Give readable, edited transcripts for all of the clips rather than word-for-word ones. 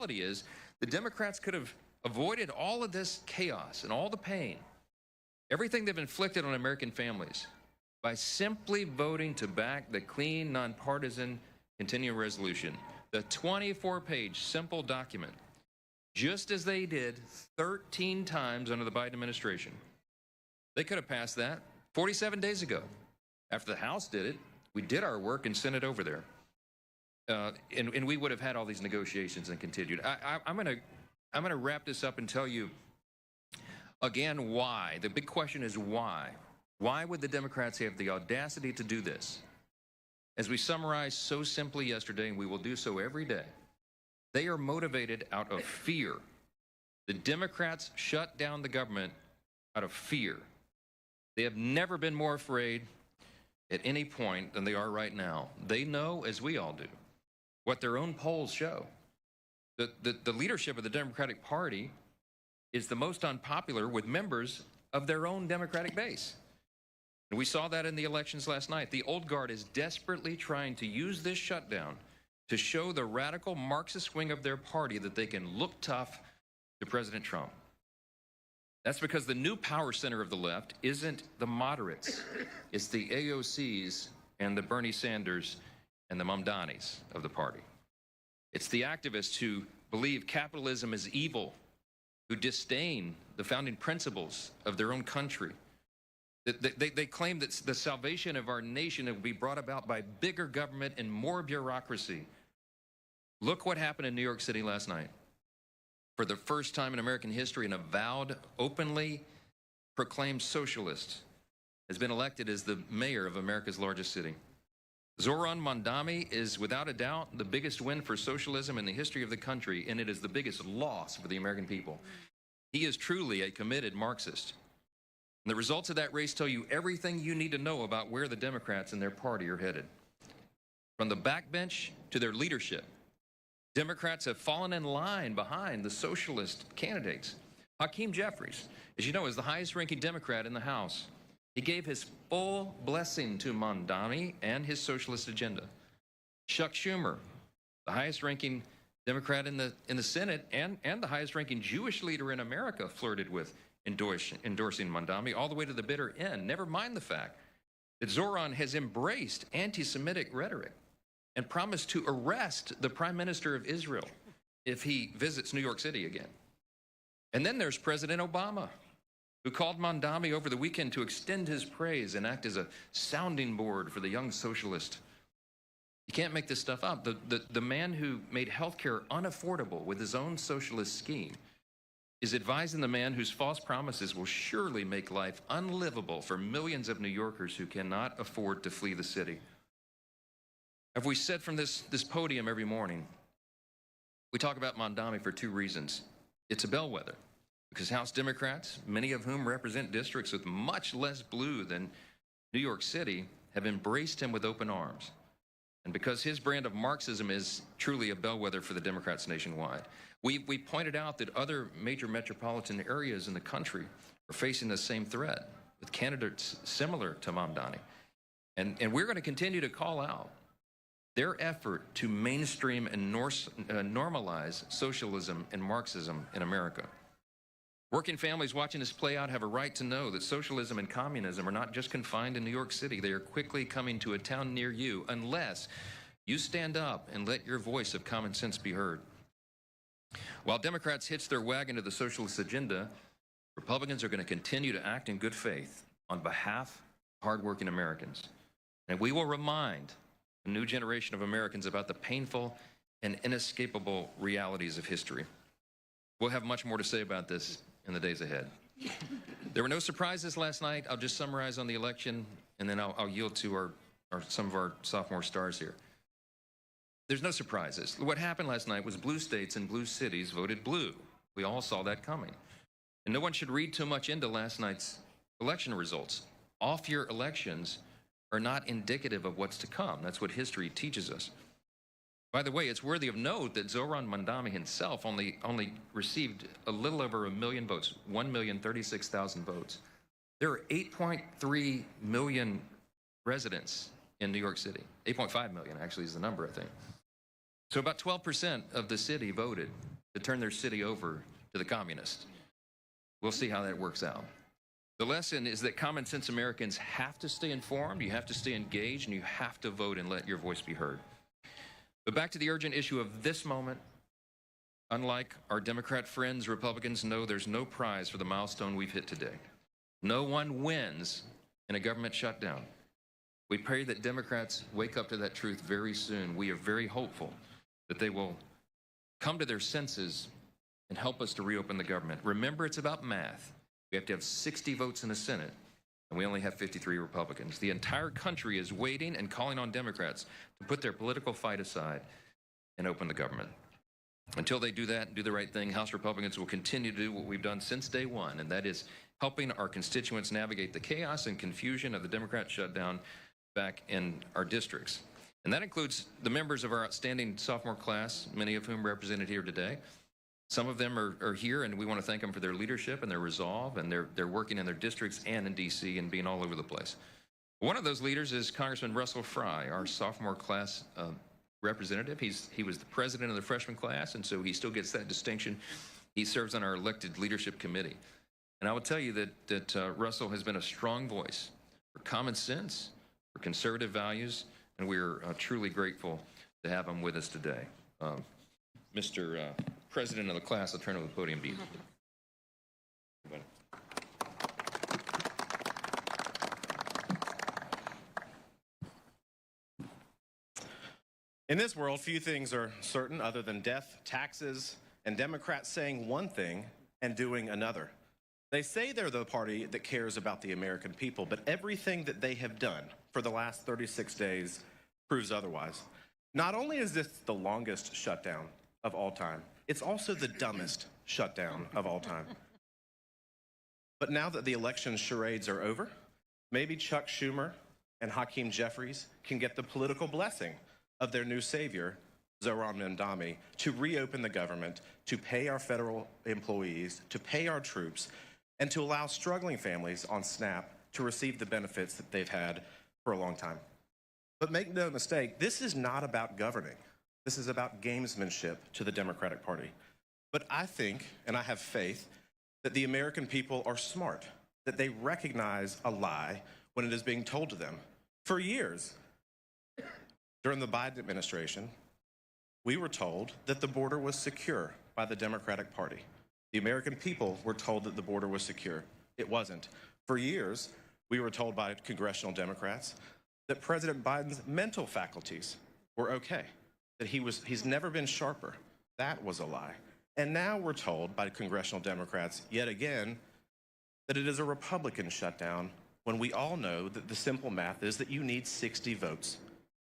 reality is the Democrats could have avoided all of this chaos and all the pain, everything they've inflicted on American families, by simply voting to back the clean, nonpartisan continuing resolution, the 24-page simple document, just as they did 13 times under the Biden administration. They could have passed that 47 days ago. After the House did it, we did our work and sent it over there. And we would have had all these negotiations and continued. I'm gonna wrap this up and tell you again why. The big question is why. Why would the Democrats have the audacity to do this? As we summarized so simply yesterday, and we will do so every day, they are motivated out of fear. The Democrats shut down the government out of fear. They have never been more afraid at any point than they are right now. They know, as we all do, what their own polls show. The leadership of the Democratic Party is the most unpopular with members of their own Democratic base. And we saw that in the elections last night. The old guard is desperately trying to use this shutdown to show the radical Marxist wing of their party that they can look tough to President Trump. That's because the new power center of the left isn't the moderates. It's the AOCs and the Bernie Sanders and the Mamdanis of the party. It's the activists who believe capitalism is evil, who disdain the founding principles of their own country. They claim that the salvation of our nation will be brought about by bigger government and more bureaucracy. Look what happened in New York City last night. For the first time in American history, an avowed, openly proclaimed socialist has been elected as the mayor of America's largest city. Zoran Mandami is without a doubt the biggest win for socialism in the history of the country, and it is the biggest loss for the American people. He is truly a committed Marxist. And the results of that race tell you everything you need to know about where the Democrats and their party are headed. From the backbench to their leadership, Democrats have fallen in line behind the socialist candidates. Hakeem Jeffries, as you know, is the highest-ranking Democrat in the House. He gave his full blessing to Mamdani and his socialist agenda. Chuck Schumer, the highest-ranking Democrat in the Senate and the highest-ranking Jewish leader in America, flirted with endorsing Mamdani all the way to the bitter end. Never mind the fact that Zoran has embraced anti-Semitic rhetoric and promised to arrest the Prime Minister of Israel if he visits New York City again. And then there's President Obama, who called Mamdani over the weekend to extend his praise and act as a sounding board for the young socialist. You can't make this stuff up. The man who made healthcare unaffordable with his own socialist scheme is advising the man whose false promises will surely make life unlivable for millions of New Yorkers who cannot afford to flee the city. As we said from this podium every morning, we talk about Mamdani for two reasons. It's a bellwether, because House Democrats, many of whom represent districts with much less blue than New York City, have embraced him with open arms. And because his brand of Marxism is truly a bellwether for the Democrats nationwide. We pointed out that other major metropolitan areas in the country are facing the same threat with candidates similar to Mamdani. And we're going to continue to call out their effort to mainstream and normalize socialism and Marxism in America. Working families watching this play out have a right to know that socialism and communism are not just confined in New York City. They are quickly coming to a town near you unless you stand up and let your voice of common sense be heard. While Democrats hitch their wagon to the socialist agenda, Republicans are going to continue to act in good faith on behalf of hardworking Americans. And we will remind a new generation of Americans about the painful and inescapable realities of history. We'll have much more to say about this in the days ahead. There were no surprises last night. I'll just summarize on the election, and then I'll yield to some of our sophomore stars here. There's no surprises. What happened last night was blue states and blue cities voted blue. We all saw that coming. And no one should read too much into last night's election results. Off-year elections are not indicative of what's to come. That's what history teaches us. By the way, it's worthy of note that Zoran Mamdani himself only received a little over 1 million votes, 1,036,000 votes. There are 8.3 million residents in New York City. 8.5 million actually is the number, I think. So about 12% of the city voted to turn their city over to the communists. We'll see how that works out. The lesson is that common sense Americans have to stay informed, you have to stay engaged, and you have to vote and let your voice be heard. But back to the urgent issue of this moment. Unlike our Democrat friends, Republicans know there's no prize for the milestone we've hit today. No one wins in a government shutdown. We pray that Democrats wake up to that truth very soon. We are very hopeful that they will come to their senses and help us to reopen the government. Remember, it's about math. We have to have 60 votes in the Senate, and we only have 53 Republicans. The entire country is waiting and calling on Democrats to put their political fight aside and open the government. Until they do that and do the right thing, House Republicans will continue to do what we've done since day one, and that is helping our constituents navigate the chaos and confusion of the Democrat shutdown back in our districts. And that includes the members of our outstanding sophomore class, many of whom represented here today. Some of them are here, and we want to thank them for their leadership and their resolve, and they're working in their districts and in D.C. and being all over the place. One of those leaders is Congressman Russell Fry, our sophomore class representative. He was the president of the freshman class, and so he still gets that distinction. He serves on our elected leadership committee. And I will tell you that Russell has been a strong voice for common sense, for conservative values, and we're truly grateful to have him with us today. Mr. President of the class, I'll turn over the podium to you. In this world, few things are certain other than death, taxes, and Democrats saying one thing and doing another. They say they're the party that cares about the American people, but everything that they have done for the last 36 days proves otherwise. Not only is this the longest shutdown of all time, it's also the dumbest shutdown of all time. But now that the election charades are over, maybe Chuck Schumer and Hakeem Jeffries can get the political blessing of their new savior, Zohran Mamdani, to reopen the government, to pay our federal employees, to pay our troops, and to allow struggling families on SNAP to receive the benefits that they've had for a long time. But make no mistake, this is not about governing. This is about gamesmanship to the Democratic Party. But I think, and I have faith, that the American people are smart, that they recognize a lie when it is being told to them. For years, during the Biden administration, we were told that the border was secure by the Democratic Party. The American people were told that the border was secure. It wasn't. For years, we were told by congressional Democrats that President Biden's mental faculties were okay, that he's never been sharper. That was a lie. And now we're told by congressional Democrats yet again that it is a Republican shutdown when we all know that the simple math is that you need 60 votes.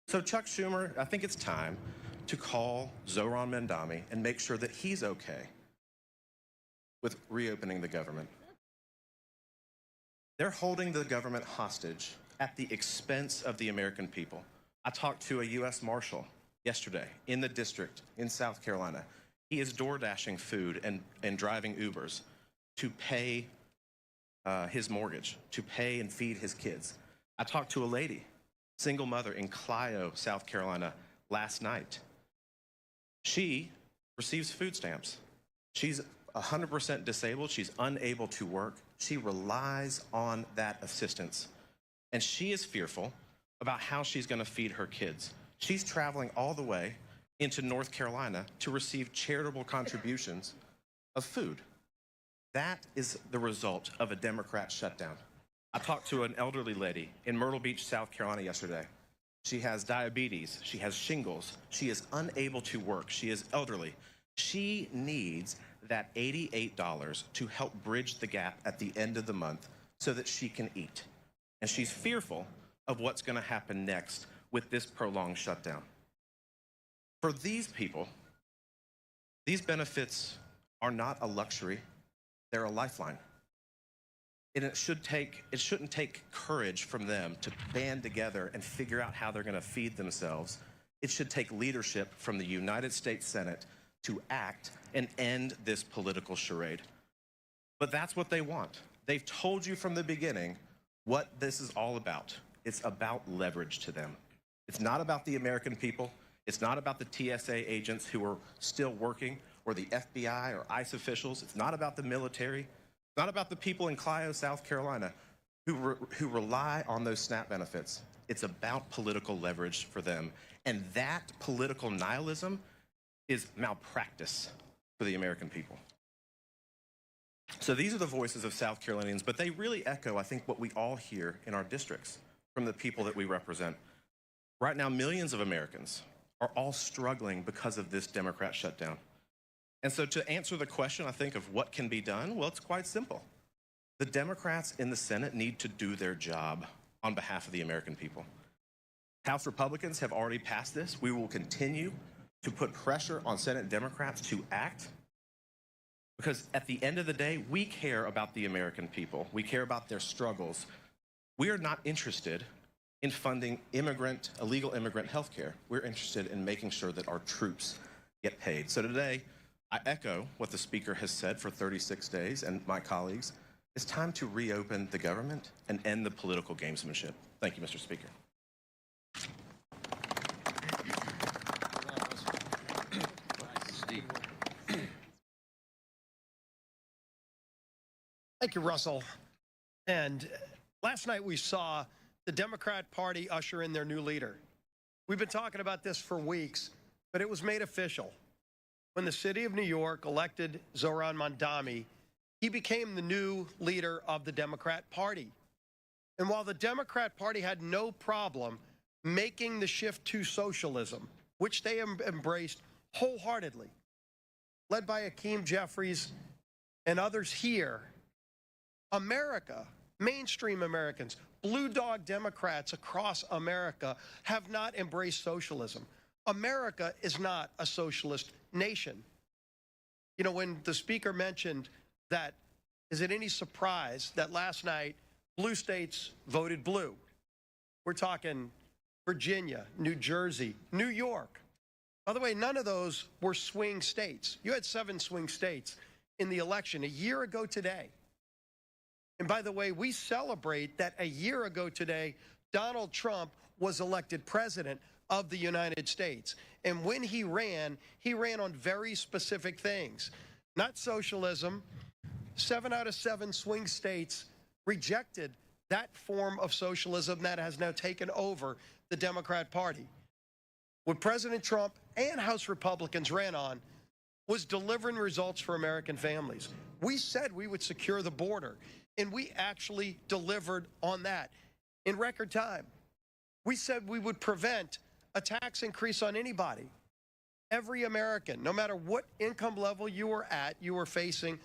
So Chuck Schumer, I think it's time to call Zohran Mamdani and make sure that he's okay with reopening the government. They're holding the government hostage at the expense of the American people. I talked to a U.S. Marshal yesterday in the district in South Carolina. He is door dashing food and driving Ubers to pay his mortgage, to pay and feed his kids. I talked to a lady, single mother in Clio, South Carolina, last night. She receives food stamps. She's 100% disabled. She's unable to work. She relies on that assistance. And she is fearful about how she's going to feed her kids. She's traveling all the way into North Carolina to receive charitable contributions of food. That is the result of a Democrat shutdown. I talked to an elderly lady in Myrtle Beach, South Carolina yesterday. She has diabetes, she has shingles, she is unable to work, she is elderly. She needs that $88 to help bridge the gap at the end of the month so that she can eat. And she's fearful of what's going to happen next with this prolonged shutdown. For these people, these benefits are not a luxury, they're a lifeline. And it shouldn't take courage from them to band together and figure out how they're going to feed themselves. It should take leadership from the United States Senate to act and end this political charade. But that's what they want. They've told you from the beginning what this is all about. It's about leverage to them. It's not about the American people. It's not about the TSA agents who are still working or the FBI or ICE officials. It's not about the military. It's not about the people in Clio, South Carolina who rely on those SNAP benefits. It's about political leverage for them. And that political nihilism is malpractice for the American people. So these are the voices of South Carolinians, but they really echo, I think, what we all hear in our districts from the people that we represent. Right now, millions of Americans are all struggling because of this Democrat shutdown. And so to answer the question, I think, of what can be done, well, it's quite simple. The Democrats in the Senate need to do their job on behalf of the American people. House Republicans have already passed this. We will continue to put pressure on Senate Democrats to act, because at the end of the day, we care about the American people. We care about their struggles. We are not interested in funding illegal immigrant health care. We're interested in making sure that our troops get paid. So today, I echo what the Speaker has said for 36 days, and my colleagues. It's time to reopen the government and end the political gamesmanship. Thank you, Mr. Speaker. Thank you, Russell. And last night we saw the Democrat Party usher in their new leader. We've been talking about this for weeks, but it was made official. When the city of New York elected Zohran Mamdani, he became the new leader of the Democrat Party. And while the Democrat Party had no problem making the shift to socialism, which they embraced wholeheartedly, led by Hakeem Jeffries and others here, America, mainstream Americans, blue dog Democrats across America have not embraced socialism. America is not a socialist nation. You know, when the Speaker mentioned that, is it any surprise that last night blue states voted blue? We're talking Virginia, New Jersey, New York. By the way, none of those were swing states. You had 7 swing states in the election a year ago today. And by the way, we celebrate that a year ago today, Donald Trump was elected president of the United States. And when he ran on very specific things, not socialism. 7 out of 7 swing states rejected that form of socialism that has now taken over the Democrat Party. What President Trump and House Republicans ran on was delivering results for American families. We said we would secure the border, and we actually delivered on that in record time. We said we would prevent a tax increase on anybody. Every American, no matter what income level you were at, you were facing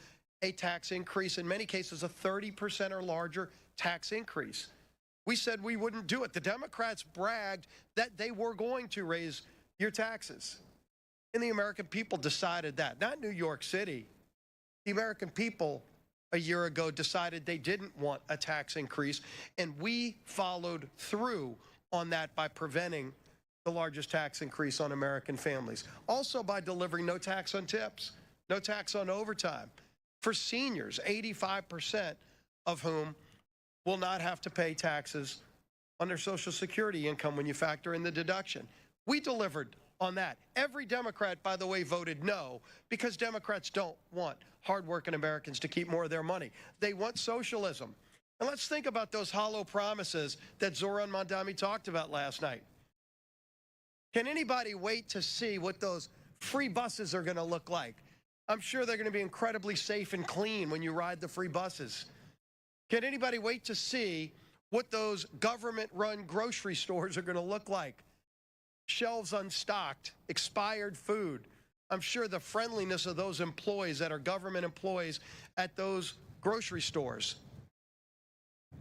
a tax increase, in many cases a 30% or larger tax increase. We said we wouldn't do it. The Democrats bragged that they were going to raise your taxes. And the American people decided that, not New York City. The American people a year ago decided they didn't want a tax increase, and we followed through on that by preventing the largest tax increase on American families. Also by delivering no tax on tips, no tax on overtime. For seniors, 85% of whom will not have to pay taxes on their Social Security income when you factor in the deduction. We delivered on that. Every Democrat, by the way, voted no, because Democrats don't want hardworking Americans to keep more of their money. They want socialism. And let's think about those hollow promises that Zohran Mamdani talked about last night. Can anybody wait to see what those free buses are going to look like? I'm sure they're going to be incredibly safe and clean when you ride the free buses. Can anybody wait to see what those government-run grocery stores are going to look like? Shelves unstocked, expired food. I'm sure the friendliness of those employees that are government employees at those grocery stores.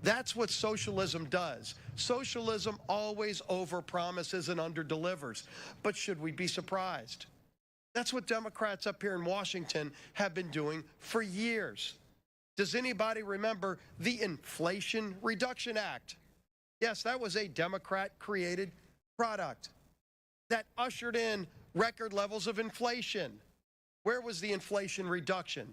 That's what socialism does. Socialism always overpromises and underdelivers. But should we be surprised? That's what Democrats up here in Washington have been doing for years. Does anybody remember the Inflation Reduction Act? Yes, that was a Democrat-created product that ushered in record levels of inflation. Where was the inflation reduction?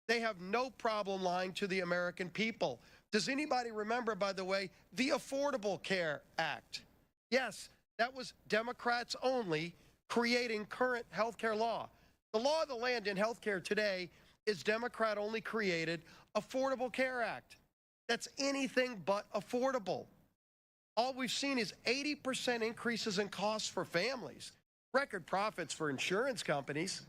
They have no problem lying to the American people. Does anybody remember, by the way, the Affordable Care Act? Yes, That was Democrats only creating current health care law. The law of the land in health care today is Democrat only created Affordable Care Act. That's anything but affordable. All we've seen is 80% increases in costs for families, record profits for insurance companies,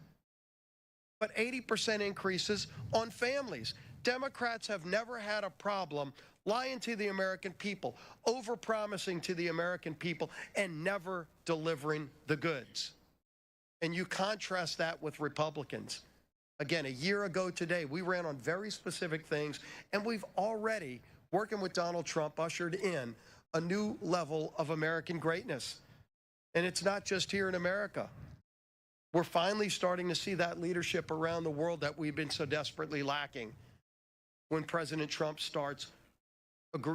but 80% increases on families. Democrats have never had a problem lying to the American people, overpromising to the American people, and never delivering the goods. And you contrast that with Republicans. Again, a year ago today, we ran on very specific things, and we've already, working with Donald Trump, ushered in a new level of American greatness. And it's not just here in America. We're finally starting to see that leadership around the world that we've been so desperately lacking when President Trump starts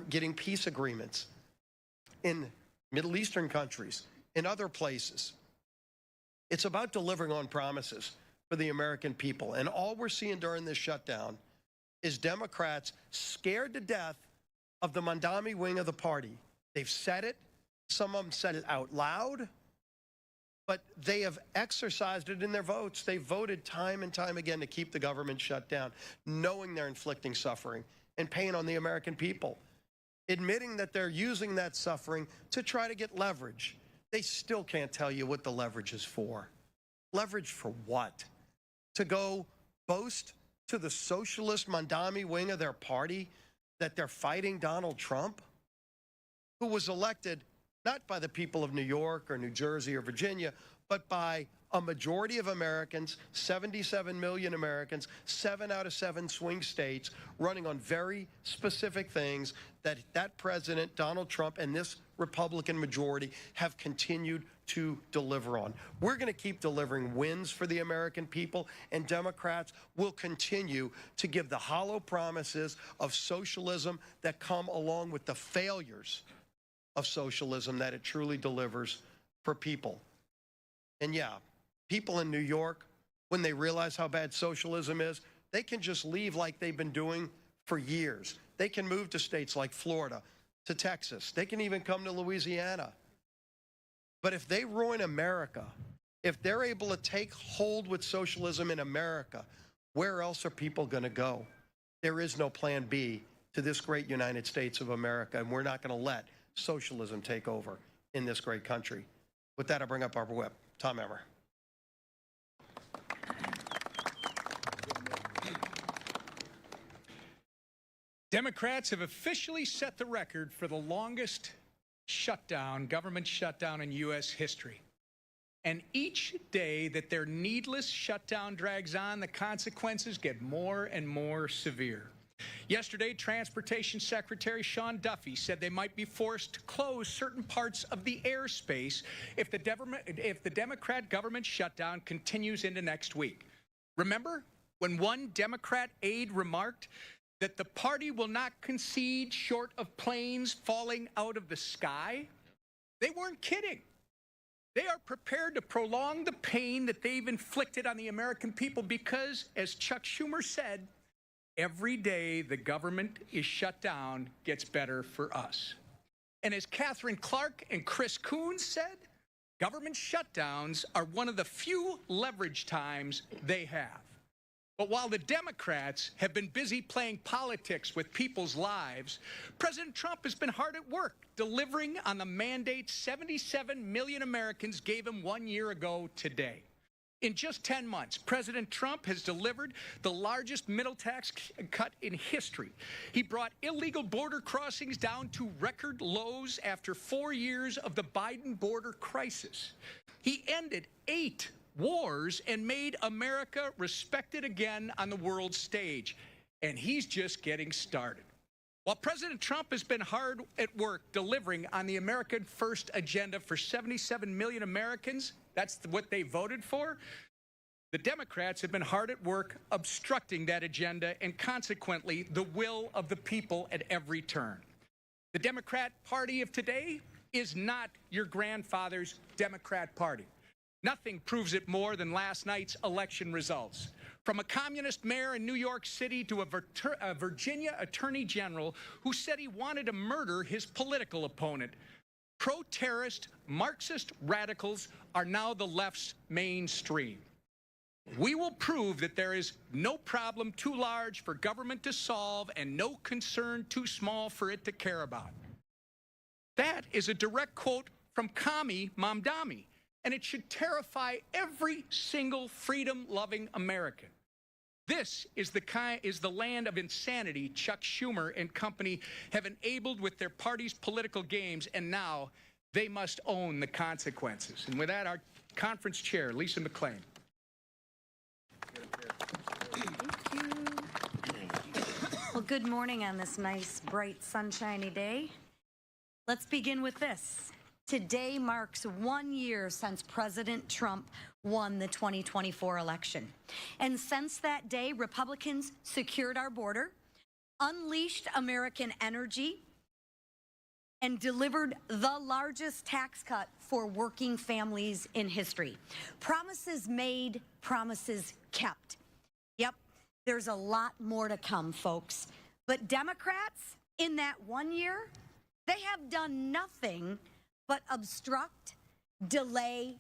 getting peace agreements in Middle Eastern countries, in other places. It's about delivering on promises for the American people. And all we're seeing during this shutdown is Democrats scared to death of the Mandami wing of the party. They've said it. Some of them said it out loud. But they have exercised it in their votes. They voted time and time again to keep the government shut down, knowing they're inflicting suffering and pain on the American people, admitting that they're using that suffering to try to get leverage. They still can't tell you what the leverage is for. Leverage for what? To go boast to the socialist Mandami wing of their party that they're fighting Donald Trump, who was elected not by the people of New York or New Jersey or Virginia, but by a majority of Americans, 77 million Americans, 7 out of 7 swing states, running on very specific things that that president, Donald Trump, and this Republican majority have continued to deliver on. We're going to keep delivering wins for the American people, and Democrats will continue to give the hollow promises of socialism that come along with the failures of socialism that it truly delivers for people. And yeah, people in New York, when they realize how bad socialism is, they can just leave like they've been doing for years. They can move to states like Florida, to Texas. They can even come to Louisiana. But if they ruin America, if they're able to take hold with socialism in America, where else are people going to go? There is no plan B to this great United States of America, and we're not going to let socialism take over in this great country. With that, I bring up our whip, Tom Emmer. Democrats have officially set the record for the longest shutdown, government shutdown in U.S. history. And each day that their needless shutdown drags on, the consequences get more and more severe. Yesterday, Transportation Secretary Sean Duffy said they might be forced to close certain parts of the airspace if the Democrat government shutdown continues into next week. Remember when one Democrat aide remarked that the party will not concede short of planes falling out of the sky? They weren't kidding. They are prepared to prolong the pain that they've inflicted on the American people because, as Chuck Schumer said, every day the government is shut down gets better for us. And as Catherine Clark and Chris Coons said, government shutdowns are one of the few leverage times they have. But while the Democrats have been busy playing politics with people's lives, President Trump has been hard at work delivering on the mandate 77 million Americans gave him 1 year ago today. In just 10 months, President Trump has delivered the largest middle tax cut in history. He brought illegal border crossings down to record lows after 4 years of the Biden border crisis. He ended 8 wars and made America respected again on the world stage. And he's just getting started. While President Trump has been hard at work delivering on the American First agenda for 77 million Americans, that's what they voted for, the Democrats have been hard at work obstructing that agenda and consequently the will of the people at every turn. The Democrat Party of today is not your grandfather's Democrat Party. Nothing proves it more than last night's election results. From a communist mayor in New York City to a Virginia attorney general who said he wanted to murder his political opponent, pro-terrorist, Marxist radicals are now the left's mainstream. We will prove that there is no problem too large for government to solve and no concern too small for it to care about. That is a direct quote from Kami Mamdani, and it should terrify every single freedom-loving American. This is the land of insanity Chuck Schumer and company have enabled with their party's political games, and now they must own the consequences. And with that, our conference chair, Lisa McClain. Well, good morning on this nice, bright, sunshiny day. Let's begin with this. Today marks 1 year since President Trump won the 2024 election. And since that day, Republicans secured our border, unleashed American energy, and delivered the largest tax cut for working families in history. Promises made, promises kept. Yep, there's a lot more to come, folks. But Democrats, in that 1 year, they have done nothing but obstruct, delay,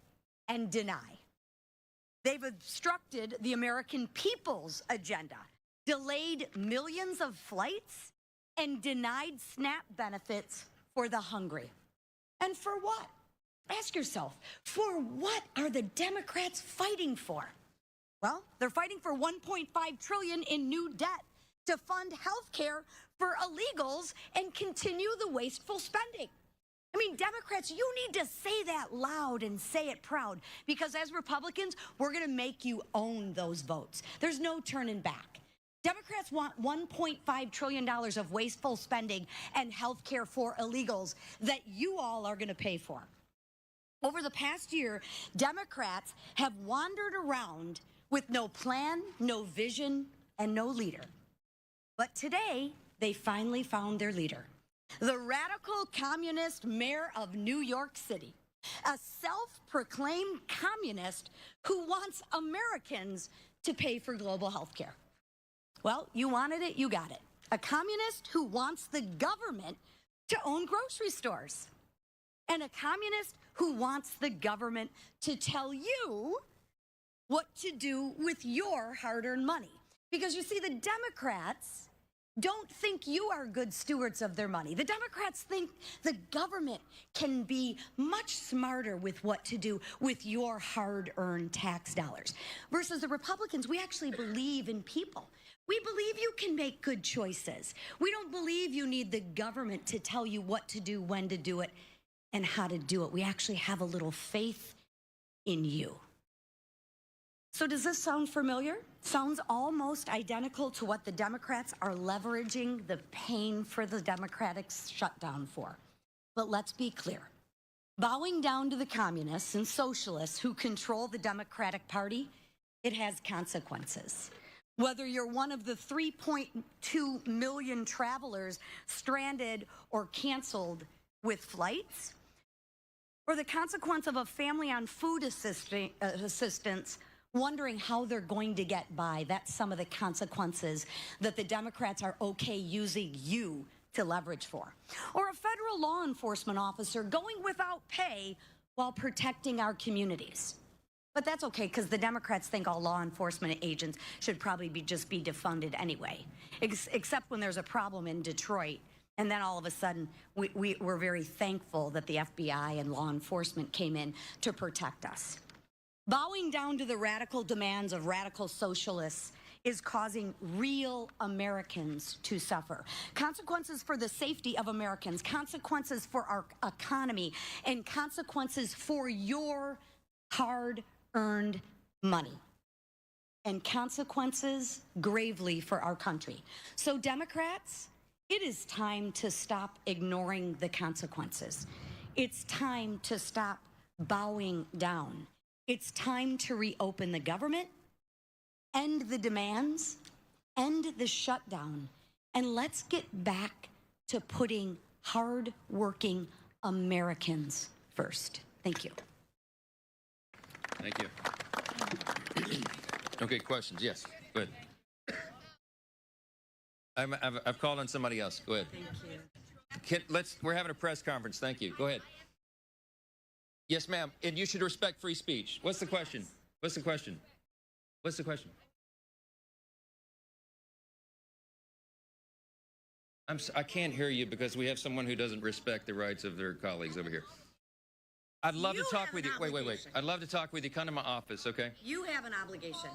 and deny. They've obstructed the American people's agenda, delayed millions of flights, and denied SNAP benefits for the hungry. And for what? Ask yourself, for what are the Democrats fighting for? Well, they're fighting for $1.5 trillion in new debt to fund health care for illegals and continue the wasteful spending. I mean, Democrats, you need to say that loud and say it proud, because as Republicans, we're going to make you own those votes. There's no turning back. Democrats want $1.5 trillion of wasteful spending and health care for illegals that you all are going to pay for. Over the past year, Democrats have wandered around with no plan, no vision, and no leader. But today, they finally found their leader. The radical communist mayor of New York City, a self-proclaimed communist who wants Americans to pay for global health care. Well, you wanted it, you got it. A communist who wants the government to own grocery stores. And a communist who wants the government to tell you what to do with your hard-earned money. Because you see, the Democrats don't think you are good stewards of their money. The Democrats think the government can be much smarter with what to do with your hard-earned tax dollars. Versus the Republicans, we actually believe in people. We believe you can make good choices. We don't believe you need the government to tell you what to do, when to do it, and how to do it. We actually have a little faith in you. So does this sound familiar? Sounds almost identical to what the Democrats are leveraging the pain for the Democratic shutdown for. But let's be clear. Bowing down to the communists and socialists who control the Democratic Party, it has consequences. Whether you're one of the 3.2 million travelers stranded or canceled with flights, or the consequence of a family on food assistance wondering how they're going to get by. That's some of the consequences that the Democrats are okay using you to leverage for. Or a federal law enforcement officer going without pay while protecting our communities. But that's okay, because the Democrats think all law enforcement agents should probably just be defunded anyway, except when there's a problem in Detroit. And then all of a sudden, we're very thankful that the FBI and law enforcement came in to protect us. Bowing down to the radical demands of radical socialists is causing real Americans to suffer. Consequences for the safety of Americans, consequences for our economy, and consequences for your hard-earned money. And consequences gravely for our country. So Democrats, it is time to stop ignoring the consequences. It's time to stop bowing down. It's time to reopen the government, end the demands, end the shutdown, and let's get back to putting hard-working Americans first. Thank you. Thank you. Okay, questions? Yes, go ahead. I've called on somebody else. Go ahead. Thank you. We're having a press conference. Thank you. Go ahead. Yes, ma'am. And you should respect free speech. What's the question? What's the question? What's the question? I can't hear you because we have someone who doesn't respect the rights of their colleagues over here. I'd love to talk with you. Wait. I'd love to talk with you. Come to my office, okay? You have an obligation.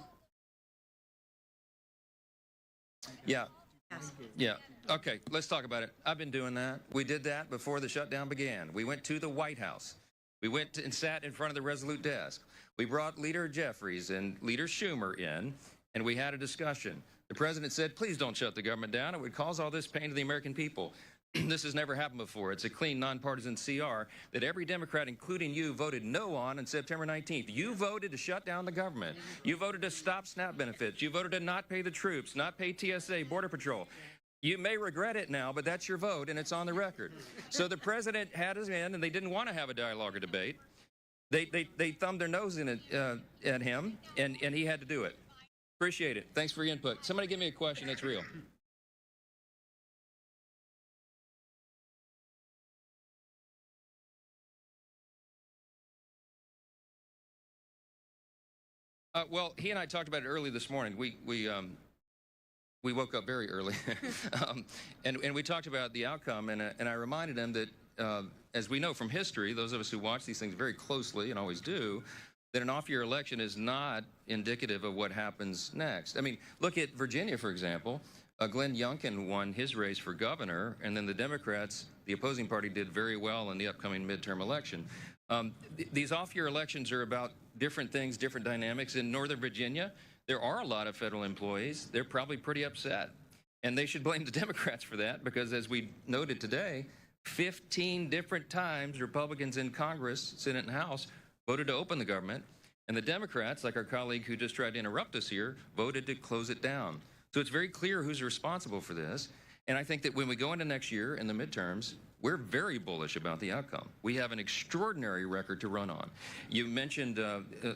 Yeah. Yes. Yeah. Okay, let's talk about it. I've been doing that. We did that before the shutdown began. We went to the White House. We went and sat in front of the Resolute desk. We brought Leader Jeffries and Leader Schumer in, and we had a discussion. The president said, please don't shut the government down. It would cause all this pain to the American people. This has never happened before. It's a clean, nonpartisan CR that every Democrat, including you, voted no on September 19th. You voted to shut down the government. You voted to stop SNAP benefits. You voted to not pay the troops, not pay TSA, Border Patrol. You may regret it now, but that's your vote, and it's on the record. So the president had us in, and they didn't want to have a dialogue or debate. They thumbed their nose in it, at him, and he had to do it. Appreciate it. Thanks for your input. Somebody give me a question that's real. Well, he and I talked about it early this morning. We woke up very early, and we talked about the outcome, and I reminded him that, as we know from history, those of us who watch these things very closely and always do, that an off-year election is not indicative of what happens next. I mean, look at Virginia, for example. Glenn Youngkin won his race for governor, and then the Democrats, the opposing party, did very well in the upcoming midterm election. These off-year elections are about different things, different dynamics. In Northern Virginia, there are a lot of federal employees. They're probably pretty upset. And they should blame the Democrats for that because, as we noted today, 15 different times Republicans in Congress, Senate and House, voted to open the government. And the Democrats, like our colleague who just tried to interrupt us here, voted to close it down. So it's very clear who's responsible for this. And I think that when we go into next year in the midterms, we're very bullish about the outcome. We have an extraordinary record to run on. You mentioned,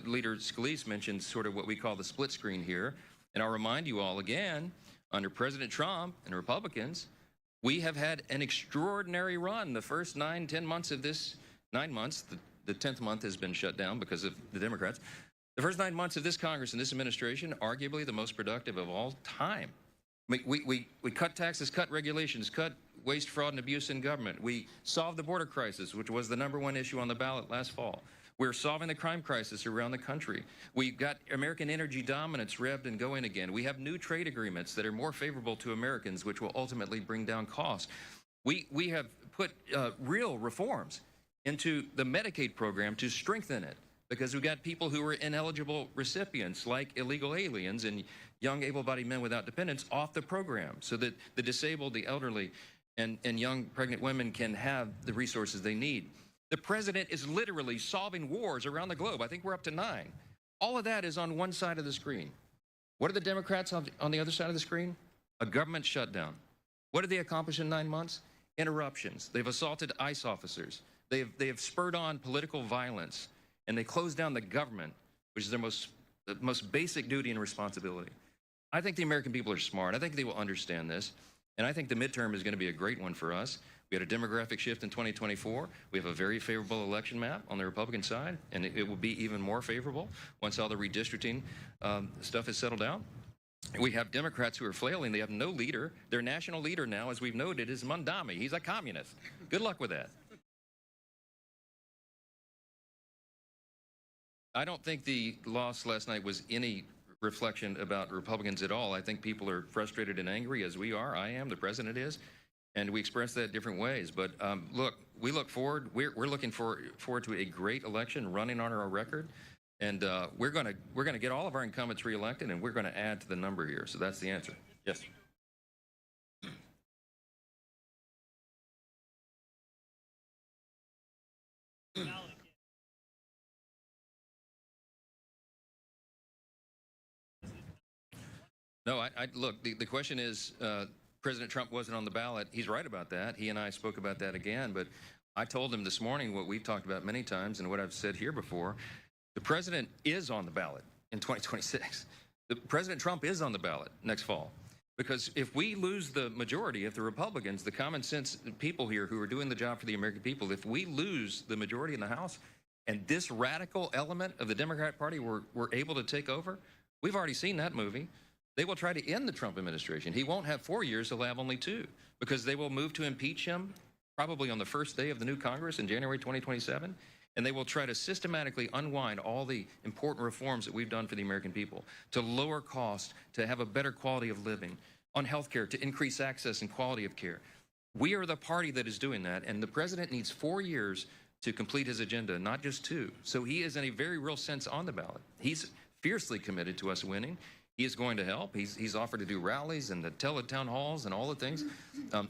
Leader Scalise mentioned sort of what we call the split screen here. And I'll remind you all again, under President Trump and Republicans, we have had an extraordinary run. The first 9-10 months of this, 9 months, the 10th month has been shut down because of the Democrats. The first 9 months of this Congress and this administration, arguably the most productive of all time. We cut taxes, cut regulations, cut waste, fraud, and abuse in government. We solved the border crisis, which was the #1 issue on the ballot last fall. We're solving the crime crisis around the country. We've got American energy dominance revved and going again. We have new trade agreements that are more favorable to Americans, which will ultimately bring down costs. We have put real reforms into the Medicaid program to strengthen it, because we've got people who are ineligible recipients, like illegal aliens and young able-bodied men without dependents, off the program so that the disabled, the elderly, and young pregnant women can have the resources they need. The president is literally solving wars around the globe. I think we're up to 9. All of that is on one side of the screen. What are the Democrats on the other side of the screen? A government shutdown. What did they accomplish in 9 months? Interruptions. They've assaulted ICE officers. They have spurred on political violence. And they closed down the government, which is their most basic duty and responsibility. I think the American people are smart. I think they will understand this. And I think the midterm is going to be a great one for us. We had a demographic shift in 2024. We have a very favorable election map on the Republican side, and it will be even more favorable once all the redistricting stuff is settled out. We have Democrats who are flailing. They have no leader. Their national leader now, as we've noted, is Mondami. He's a communist. Good luck with that. I don't think the loss last night was any reflection about Republicans at all. I think people are frustrated and angry, as we are. I am. The president is. And we express that different ways. But look, we look forward. We're looking forward to a great election running on our record. And we're gonna get all of our incumbents reelected, and we're going to add to the number here. So that's the answer. Yes. No, look, the question is, President Trump wasn't on the ballot. He's right about that. He and I spoke about that again, but I told him this morning what we've talked about many times and what I've said here before. The president is on the ballot in 2026. President Trump is on the ballot next fall. Because if we lose the majority, if the Republicans, the common sense people here who are doing the job for the American people, if we lose the majority in the House, And this radical element of the Democrat Party were able to take over. We've already seen that movie. They will try to end the Trump administration. He won't have 4 years, he'll have only 2, because they will move to impeach him probably on the first day of the new Congress in January 2027. And they will try to systematically unwind all the important reforms that we've done for the American people, to lower costs, to have a better quality of living, on health care, to increase access and quality of care. We are the party that is doing that, and the president needs 4 years to complete his agenda, not just 2. So he is in a very real sense on the ballot. He's fiercely committed to us winning. He is going to help. He's offered to do rallies and to town halls and all the things.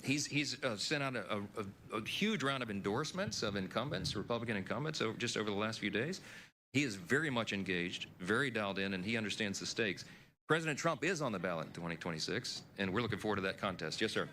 He's sent out a huge round of endorsements of incumbents, Republican incumbents, just over the last few days. He is very much engaged, very dialed in, and he understands the stakes. President Trump is on the ballot in 2026, and we're looking forward to that contest. Yes, sir.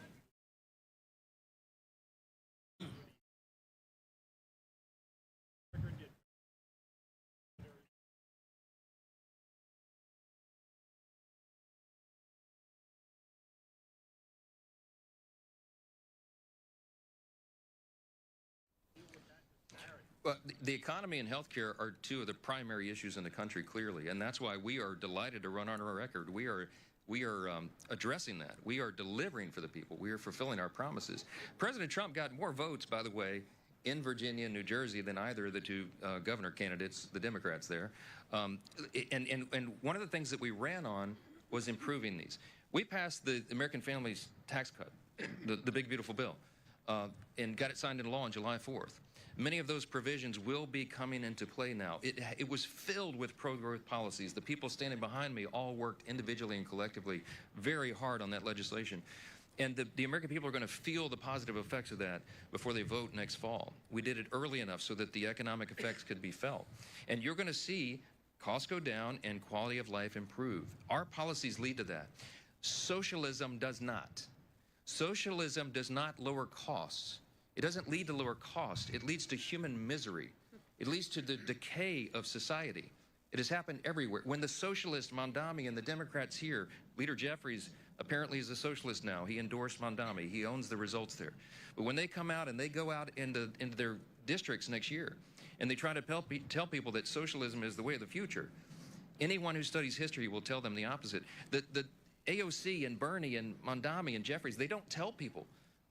Well, the economy and healthcare are 2 of the primary issues in the country, clearly, and that's why we are delighted to run on our record. We are addressing that. We are delivering for the people. We are fulfilling our promises. President Trump got more votes, by the way, in Virginia and New Jersey than either of the 2 governor candidates, the Democrats there. And one of the things that we ran on was improving these. We passed the American Families Tax Cut, the big, beautiful bill, and got it signed into law on July 4th. Many of those provisions will be coming into play now. It was filled with pro-growth policies. The people standing behind me all worked individually and collectively very hard on that legislation. And the American people are going to feel the positive effects of that before they vote next fall. We did it early enough so that the economic effects could be felt. And you're going to see costs go down and quality of life improve. Our policies lead to that. Socialism does not. Socialism does not lower costs. It doesn't lead to lower cost. It leads to human misery. It leads to the decay of society. It has happened everywhere. When the socialists, Mondami, and the Democrats here, Leader Jeffries apparently is a socialist now. He endorsed Mondami. He owns the results there. But when they come out and they go out into their districts next year and they try to tell people that socialism is the way of the future, anyone who studies history will tell them the opposite. The AOC and Bernie and Mondami and Jeffries, they don't tell people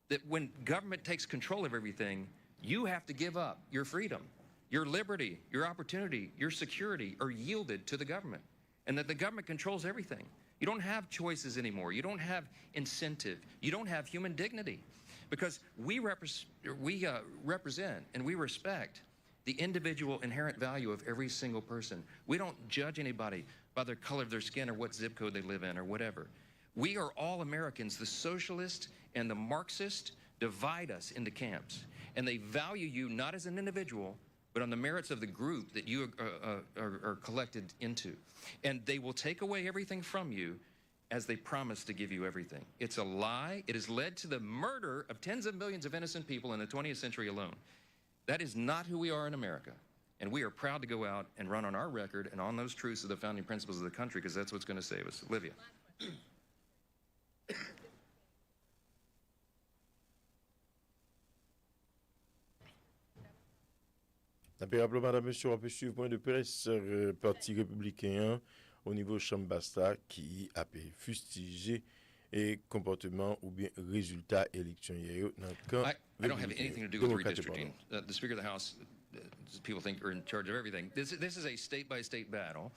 that when government takes control of everything, you have to give up your freedom, your liberty, your opportunity, your security are yielded to the government, and that the government controls everything. You don't have choices anymore. You don't have incentive. You don't have human dignity, because we represent and we respect the individual inherent value of every single person. We don't judge anybody by the color of their skin or what zip code they live in or whatever. We are all Americans. The socialists and the Marxists divide us into camps, and they value you not as an individual, but on the merits of the group that you are collected into. And they will take away everything from you as they promise to give you everything. It's a lie. It has led to the murder of tens of millions of innocent people in the 20th century alone. That is not who we are in America. And we are proud to go out and run on our record and on those truths of the founding principles of the country, because that's what's going to save us. Olivia. Rappelons, madame, monsieur, on peut suivre point de presse Parti républicain au niveau Chambasta qui a fustigé et comportement ou bien résultat élection hier dans le camp. I don't have anything to do with redistricting. The Speaker of the House, people think, are in charge of everything. This is a state-by-state battle.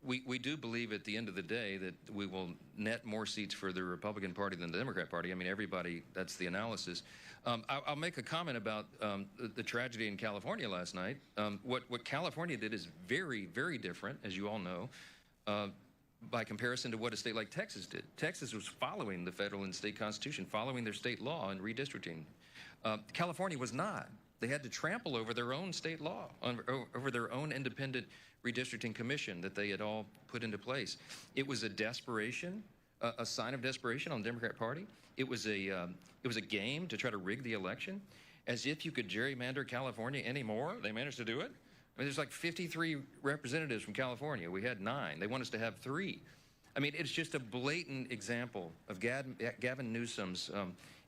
We do believe at the end of the day that we will net more seats for the Republican Party than the Democrat Party. I mean, everybody, that's the analysis. I'll make a comment about the tragedy in California last night. What California did is very, very different, as you all know, by comparison to what a state like Texas did. Texas was following the federal and state constitution, following their state law and redistricting. California was not. They had to trample over their own state law, over their own independent redistricting commission that they had all put into place. It was a desperation, a sign of desperation on the Democrat Party. It was a game to try to rig the election, as if you could gerrymander California anymore. They managed to do it. I mean, there's like 53 representatives from California. We had 9. They want us to have 3. I mean, it's just a blatant example of Gavin Newsom's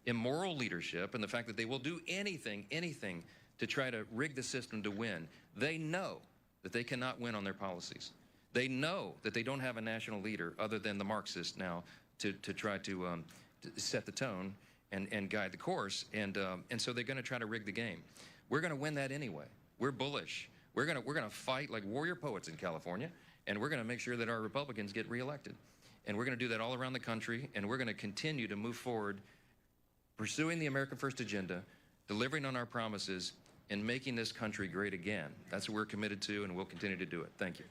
immoral leadership and the fact that they will do anything to try to rig the system to win. They know that they cannot win on their policies. They know that they don't have a national leader other than the Marxists now to try to set the tone and guide the course. And so they're going to try to rig the game. We're going to win that anyway. We're bullish. We're going to fight like warrior poets in California, and we're going to make sure that our Republicans get reelected. And we're going to do that all around the country, and we're going to continue to move forward, pursuing the America First agenda, delivering on our promises, and making this country great again. That's what we're committed to, and we'll continue to do it. Thank you.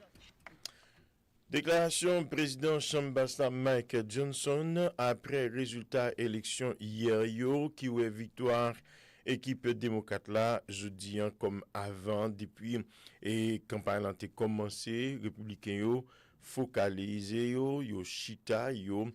Déclaration président Chambasta Mike Johnson après résultat élection hier yo qui ouais victoire équipe démocrate là jeudi comme avant depuis et campagne a commencé républicain yo focaliser yo chita yo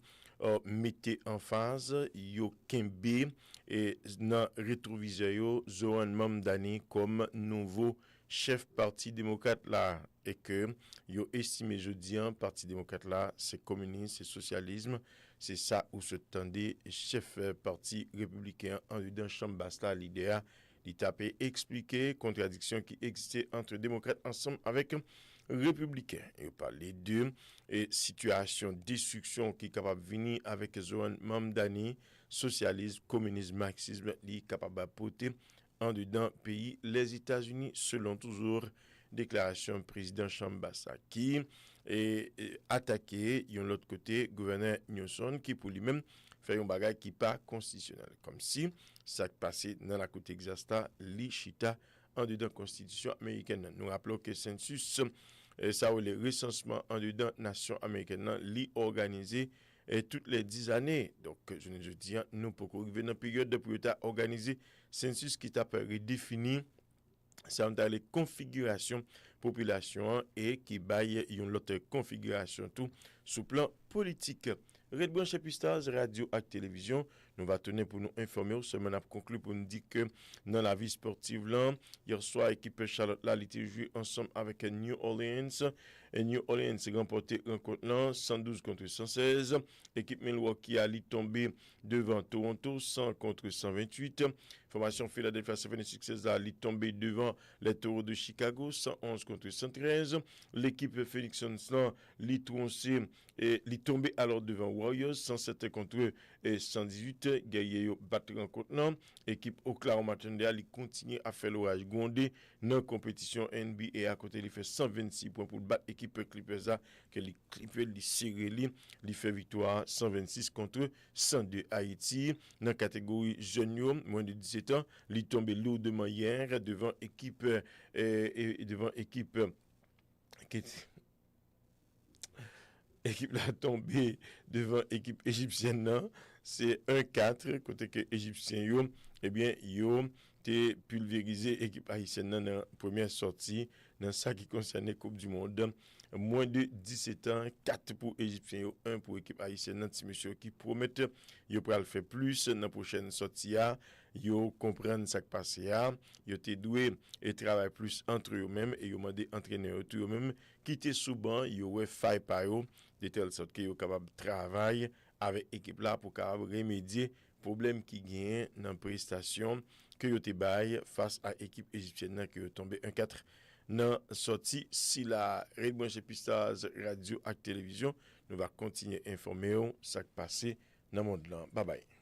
mettez en phase yo kembe et dans rétroviseur yo Zoran Mamdani comme nouveau chef parti démocrate là et que yo estimé jeudi parti démocrate là c'est communisme c'est socialisme c'est ça où se tendait chef parti républicain en dedans Chambasta l'idée il tapé expliquer contradiction qui existait entre démocrates ensemble avec républicains et parler de situation destruction qui est capable de venir avec Zoran Mamdani socialisme communisme marxisme li capable d'apporter en dedans pays les États-Unis selon toujours déclaration président Chambassa qui est attaqué de l'autre côté gouverneur Newsom qui pour lui-même fait un bagage qui pas constitutionnel comme si ça passé dans la côte Texas li chita en dedans constitution américaine. Nous rappelons que census ça ou le recensement en dedans nation américaine li organisé toutes les 10 années. Donc je ne dis nous pour arriver dans période de pour organiser census qui t'a redéfini ça on les configurations population et qui baille une autre configuration tout sous plan politique. Red Branche Pstars radio et télévision nous va tenir pour nous informer semaine a conclu pour nous dire que dans la vie sportive là hier soir équipe Charlotte là était joué ensemble avec New Orleans et New Orleans remporté rencontre là 112 contre 116 équipe Milwaukee a tombé devant Toronto 100 contre 128 formation Philadelphia 76ers a tombé devant les Taureaux de Chicago 111 contre 113 l'équipe Phoenix Suns li troncé et li tombé alors devant Warriors 107 contre 118 gagné battre rencontre non équipe Oklahoma Thunder li continue à faire l'orage grondé dans compétition NBA à côté il fait 126 points pour battre équipe Clippers que les Clippers li serré li fait victoire 126 contre 102 Haïti dans catégorie junior moins de 17 ans li tombé lourdement hier devant équipe équipe là tombé devant équipe égyptienne non c'est 1-4 côté que égyptien yo eh bien yo té pulvérisé équipe haïtienne dans première sortie dans ça qui concerne Coupe du monde moins de 17 ans 4 pour égyptien yo 1 pour équipe haïtienne petit monsieur qui promettent yo pral faire plus dans prochaine sortie yo comprendre ça qui passe yo té doué et travailler plus entre eux même et yo mandé entraîneur tout eux même quitter sous banc yo ouais faille pa yo de telle sorte que yo capable travailler avec équipe là pour capable remédier problème qui gagne dans prestation que yo té bail face à équipe égyptienne qui est tombé 1-4 dans sortie si la Red Branche Pstars radio et télévision nous va continuer informer ça qui passé dans monde là bye bye.